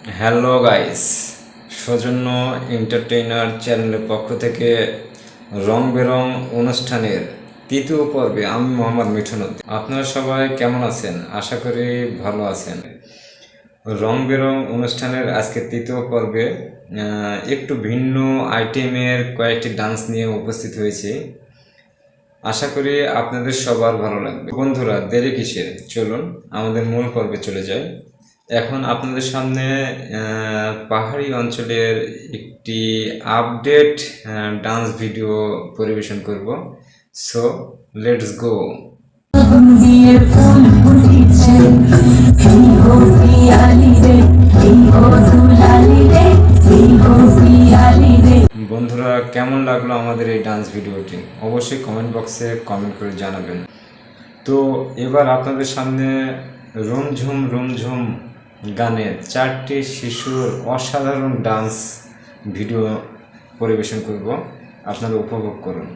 Hello guys, সৌজন্য entertainer চ্যানেলের পক্ষ থেকে রং বেরং অনুষ্ঠানের তৃতীয় পর্বে আমি মোহাম্মদ মিঠুন উদ্দিন। আপনারা সবাই কেমন আছেন? আশা করি ভালো আছেন। রং বেরং অনুষ্ঠানের আজকে তৃতীয় পর্বে একটু ভিন্ন আইটেমের কয়েকটি ডান্স নিয়ে উপস্থিত হয়েছি। আশা করি আপনাদের সবার ভালো লাগবে। বন্ধুরা, দেরি কিসের, চলুন আমাদের মূল পর্বে চলে যাই। এখন আপনাদের সামনে পাহাড়ি অঞ্চলের একটি আপডেট ডান্স ভিডিও পরিবেশন করব। So let's go. বন্ধুরা, কেমন লাগলো আমাদের এই ডান্স ভিডিওটি? অবশ্যই কমেন্ট বক্সে কমেন্ট করে জানাবেন। তো এবার আপনাদের সামনে রুমঝুম রুমঝুম গানের 4টি শিশুর অসাধারণ ডান্স ভিডিও পরিবেশন করব, আপনারা উপভোগ করুন।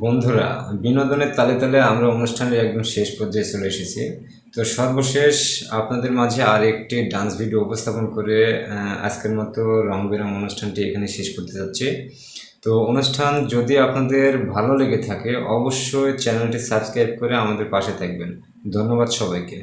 বন্ধুরা, বিনোদনের তালে তালে আমরা অনুষ্ঠানের একদম শেষ পর্যায়ে চলে এসেছি। তো সর্বশেষ আপনাদের মাঝে আর একটি ডান্স ভিডিও উপস্থাপন করে আজকের মতো রং বেরং অনুষ্ঠানটি এখানে শেষ করতে যাচ্ছি। তো অনুষ্ঠান যদি আপনাদের ভালো লেগে থাকে অবশ্যই চ্যানেলটি সাবস্ক্রাইব করে আমাদের পাশে থাকবেন। ধন্যবাদ সবাইকে।